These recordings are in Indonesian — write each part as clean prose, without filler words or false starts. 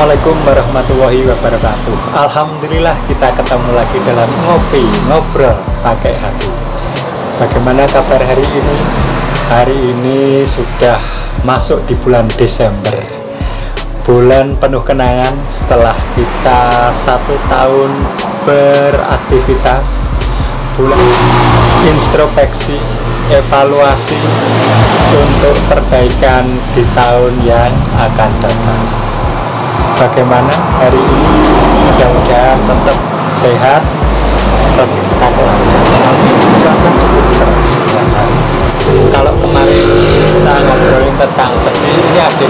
Assalamualaikum warahmatullahi wabarakatuh. Alhamdulillah kita ketemu lagi dalam ngobrol pakai hati. Bagaimana kabar hari ini? Hari ini sudah masuk di bulan Desember, bulan penuh kenangan setelah kita 1 tahun beraktivitas, bulan introspeksi, evaluasi untuk perbaikan di tahun yang akan datang. Bagaimana hari ini? Mudah-mudahan tetap sehat, rezeki kita lancar, cuaca cukup cerah. Kalau kemarin kita ngobrolin tentang sedih, ini ada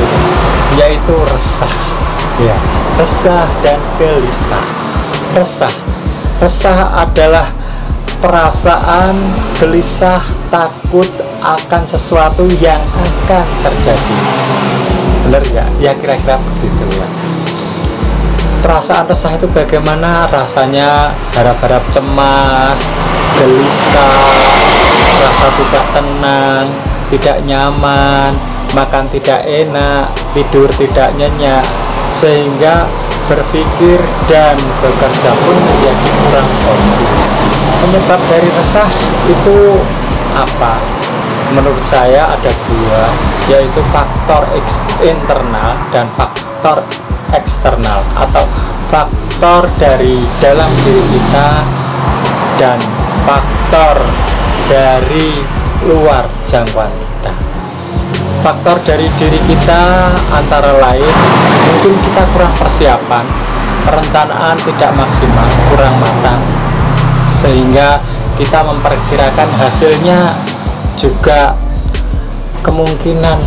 yaitu resah, ya, resah dan gelisah. Resah adalah perasaan gelisah, takut akan sesuatu yang akan terjadi. Benar ya? Ya kira-kira begitu ya. Perasaan resah itu bagaimana rasanya? Harap-harap cemas, gelisah, rasa tidak tenang, tidak nyaman, makan tidak enak, tidur tidak nyenyak, sehingga berpikir dan bekerja pun menjadi kurang fokus. Penyebab dari resah itu apa? Menurut saya ada 2, yaitu faktor internal dan faktor eksternal, atau faktor dari dalam diri kita dan faktor dari luar jangkauan kita. Faktor dari diri kita antara lain mungkin kita kurang persiapan, perencanaan tidak maksimal, kurang matang, sehingga kita memperkirakan hasilnya juga kemungkinan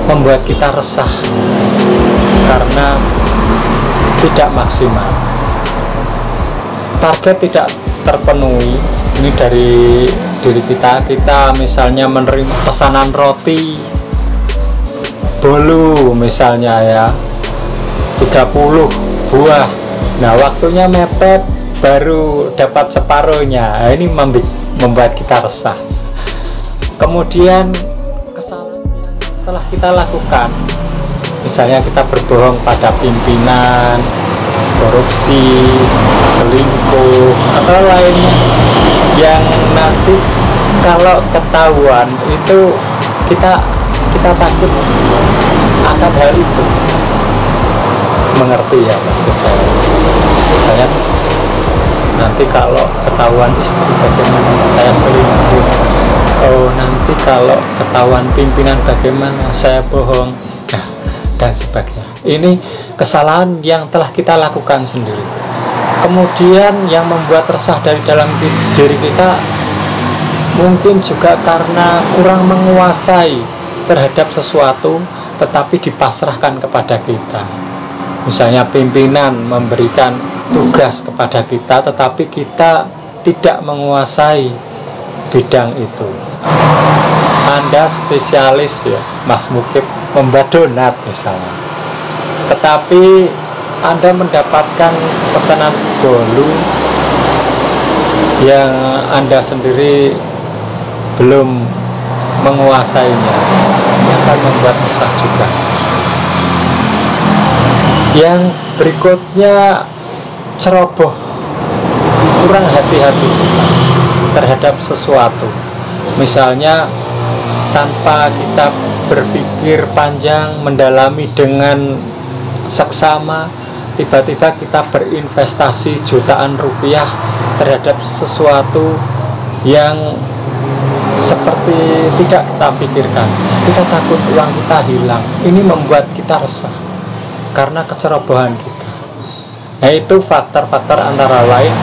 membuat kita resah karena tidak maksimal, target tidak terpenuhi. Ini dari diri kita misalnya menerima pesanan roti bolu misalnya ya 30 buah, nah waktunya mepet, baru dapat separuhnya. Nah, ini membuat kita resah. Kemudian kesalahan yang telah kita lakukan, misalnya kita berbohong pada pimpinan, korupsi, selingkuh, atau lainnya, yang nanti kalau ketahuan itu kita takut akan hal itu. Mengerti ya maksud saya? Misalnya nanti kalau ketahuan istri bagaimana saya selingkuh, oh nanti kalau ketahuan pimpinan bagaimana saya bohong, nah dan sebagainya. Ini kesalahan yang telah kita lakukan sendiri. Kemudian yang membuat resah dari dalam diri kita mungkin juga karena kurang menguasai terhadap sesuatu tetapi dipasrahkan kepada kita. Misalnya pimpinan memberikan tugas kepada kita tetapi kita tidak menguasai bidang itu. Anda spesialis ya, Mas Mukib, membuat donat misalnya, tetapi Anda mendapatkan pesanan bolu yang Anda sendiri belum menguasainya, ini akan membuat resah juga. Yang berikutnya, ceroboh, kurang hati-hati terhadap sesuatu. Misalnya tanpa kita berpikir panjang, mendalami dengan seksama, tiba-tiba kita berinvestasi jutaan rupiah terhadap sesuatu yang seperti tidak kita pikirkan. Kita takut uang kita hilang. Ini membuat kita resah karena kecerobohan kita. Nah, itu faktor-faktor antara lain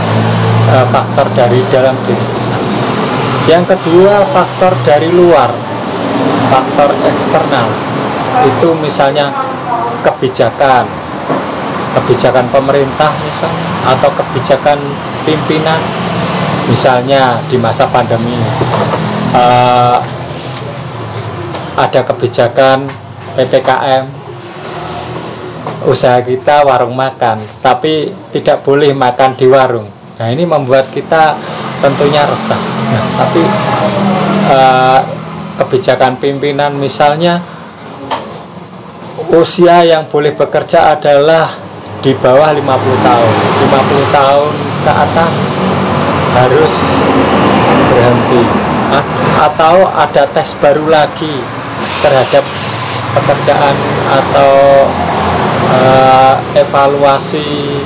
faktor dari dalam diri kita. Yang kedua, faktor dari luar, faktor eksternal. Itu misalnya kebijakan pemerintah misalnya, atau kebijakan pimpinan. Misalnya di masa pandemi ada kebijakan PPKM, usaha kita warung makan tapi tidak boleh makan di warung. Nah, ini membuat kita tentunya resah. Nah, tapi kebijakan pimpinan misalnya usia yang boleh bekerja adalah di bawah 50 tahun. 50 tahun ke atas harus berhenti, atau ada tes baru lagi terhadap pekerjaan atau evaluasi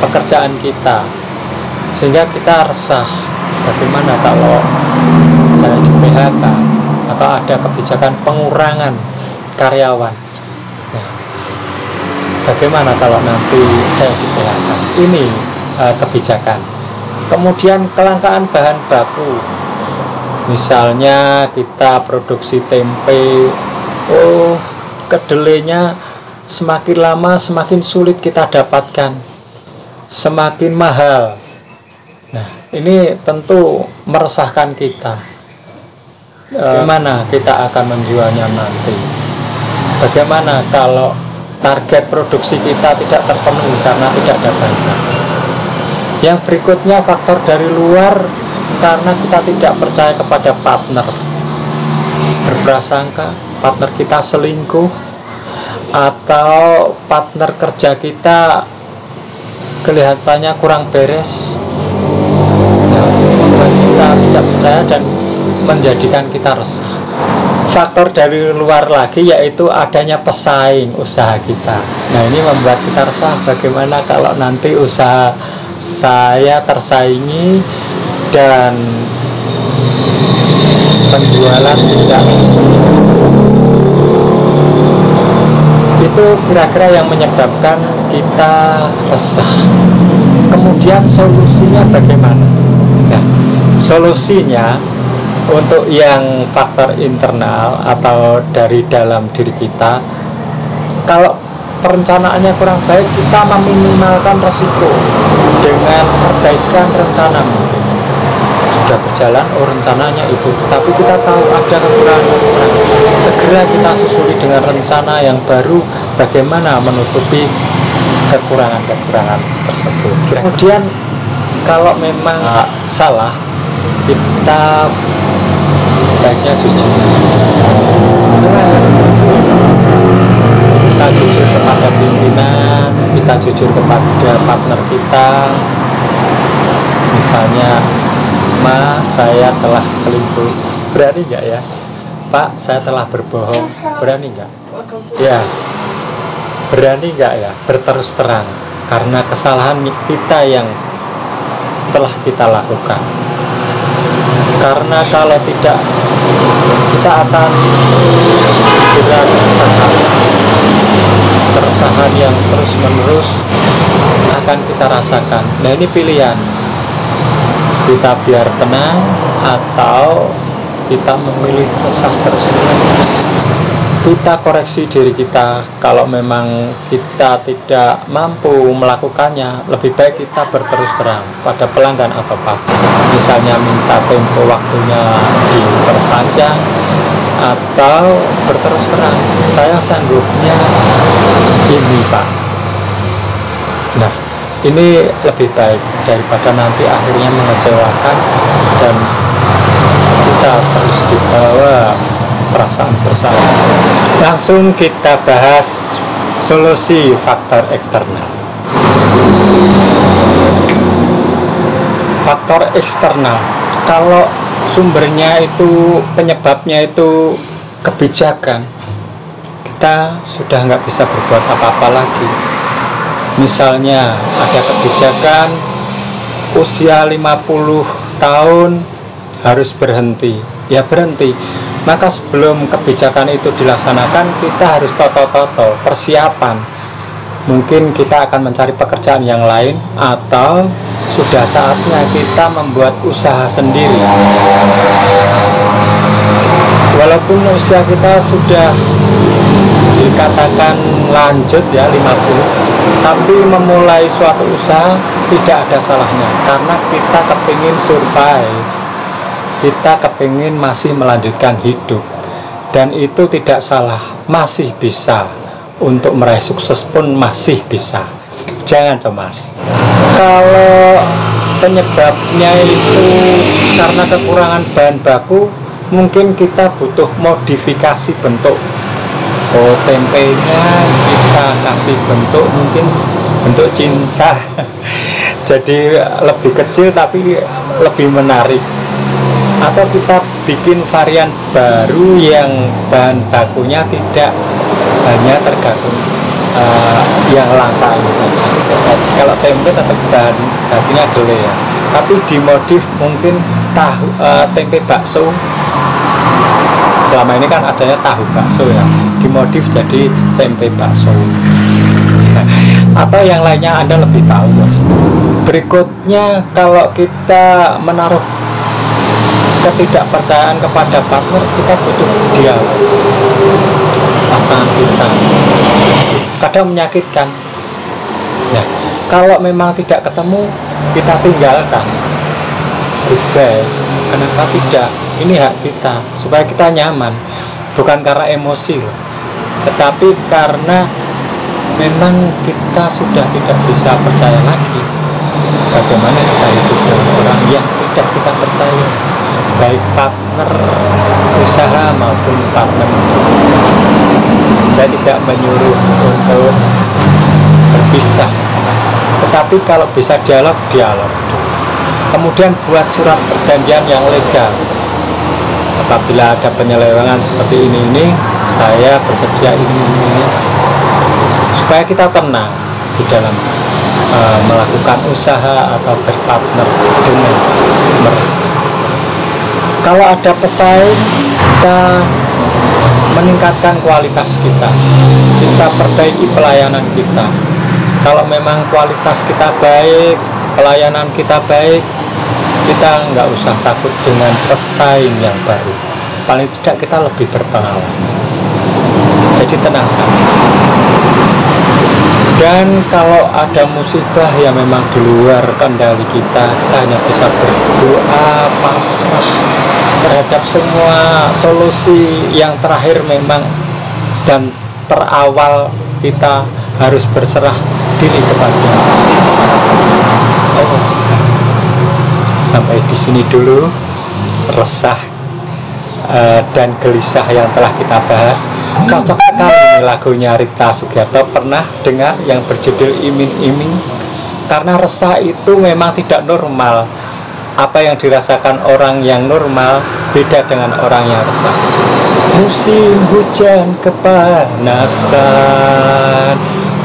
pekerjaan kita, sehingga kita resah bagaimana kalau saya di PHK atau ada kebijakan pengurangan karyawan. Nah, bagaimana kalau nanti saya di PHK? Ini kebijakan. Kemudian kelangkaan bahan baku, misalnya kita produksi tempe, kedelainya semakin lama semakin sulit kita dapatkan, semakin mahal. Nah, ini tentu meresahkan kita. Bagaimana kita akan menjualnya nanti? Bagaimana kalau target produksi kita tidak terpenuhi karena tidak ada bahan? Yang berikutnya, faktor dari luar, karena kita tidak percaya kepada partner, berprasangka partner kita selingkuh, atau partner kerja kita kelihatannya kurang beres, membuat kita tidak percaya dan menjadikan kita resah. Faktor dari luar lagi yaitu adanya pesaing usaha kita. Nah, ini membuat kita resah. Bagaimana kalau nanti usaha saya tersaingi dan penjualan tidak, itu kira-kira yang menyebabkan kita resah. Kemudian solusinya bagaimana? Nah, solusinya untuk yang faktor internal atau dari dalam diri kita, kalau perencanaannya kurang baik, kita meminimalkan resiko dengan perbaikan rencana. Mungkin sudah berjalan, rencananya itu, tapi kita tahu ada kekurangan, segera kita susuri dengan rencana yang baru, bagaimana menutupi kekurangan-kekurangan tersebut. Kemudian kalau memang salah, kita baiknya jujur. Kita jujur kepada pimpinan, kita jujur kepada partner kita. Misalnya, Ma, saya telah selingkuh. Berani nggak ya? Pak, saya telah berbohong. Berani nggak? Ya, berani nggak ya? Berterus terang karena kesalahan kita yang telah kita lakukan. Karena kalau tidak, kita akan segera keresahan yang terus menerus akan kita rasakan. Nah, ini pilihan kita, biar tenang atau kita memilih resah terus menerus. Kita koreksi diri kita. Kalau memang kita tidak mampu melakukannya, lebih baik kita berterus terang pada pelanggan atau partner. Misalnya minta tempo waktunya diperpanjang, atau berterus terang, saya sanggupnya ini, Pak. Nah, ini lebih baik daripada nanti akhirnya mengecewakan dan kita terus dibawa perasaan bersalah. Langsung kita bahas solusi faktor eksternal. Faktor eksternal, kalau sumbernya itu, penyebabnya itu kebijakan, kita sudah nggak bisa berbuat apa-apa lagi. Misalnya ada kebijakan usia 50 tahun harus berhenti, ya berhenti. Maka sebelum kebijakan itu dilaksanakan, kita harus toto-toto persiapan. Mungkin kita akan mencari pekerjaan yang lain, atau sudah saatnya kita membuat usaha sendiri. Walaupun usia kita sudah dikatakan lanjut ya 50, tapi memulai suatu usaha tidak ada salahnya, karena kita kepingin survive, kita kepingin masih melanjutkan hidup, dan itu tidak salah, masih bisa. Untuk meraih sukses pun masih bisa, jangan cemas. Kalau penyebabnya itu karena kekurangan bahan baku, mungkin kita butuh modifikasi bentuk Oh, tempenya kita kasih bentuk, mungkin bentuk cinta. Jadi lebih kecil tapi lebih menarik. Atau kita bikin varian baru yang bahan bakunya tidak hanya tergantung yang langka ini saja. Kalau tempe tetap bahan bakunya kedelai ya, tapi dimodif mungkin tahu, tempe bakso. Selama ini kan adanya tahu bakso ya, dimodif jadi tempe bakso. Atau yang lainnya Anda lebih tahu. Berikutnya, kalau kita menaruh ketidakpercayaan kepada partner, kita butuh dialog. Pasangan kita kadang menyakitkan ya, kalau memang tidak ketemu, kita tinggalkan, goodbye. Kenapa tidak? Ini hak kita, supaya kita nyaman, bukan karena emosi loh, tetapi karena memang kita sudah tidak bisa percaya lagi. Bagaimana kita hidup dengan orang yang tidak kita percaya, baik partner usaha maupun partner. Saya tidak menyuruh untuk berpisah, tetapi kalau bisa dialog. Kemudian buat surat perjanjian yang legal. Apabila ada penyelewengan seperti ini, saya bersedia ini, supaya kita tenang di dalam melakukan usaha atau berpartner dengan mereka. Kalau ada pesaing, kita meningkatkan kualitas kita perbaiki pelayanan kita. Kalau memang kualitas kita baik, pelayanan kita baik, kita nggak usah takut dengan pesaing yang baru. Paling tidak kita lebih berpengalaman. Jadi tenang saja. Dan kalau ada musibah yang memang di luar kendali kita hanya bisa berdoa pasrah terhadap semua solusi. Yang terakhir memang dan terawal, kita harus berserah diri kepada Allah. Sampai di sini dulu resah dan gelisah yang telah kita bahas. Cocok sekali ini lagunya Rita Sugiarto. Pernah dengar yang berjudul Iming-iming? Karena resah itu memang tidak normal. Apa yang dirasakan orang yang normal beda dengan orang yang resah. Musim hujan kepanasan,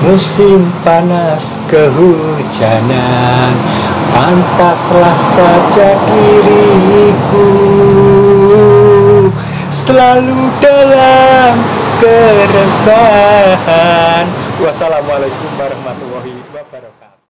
musim panas kehujanan, pantaslah saja diriku selalu dalam keresahan. Wassalamualaikum warahmatullahi wabarakatuh.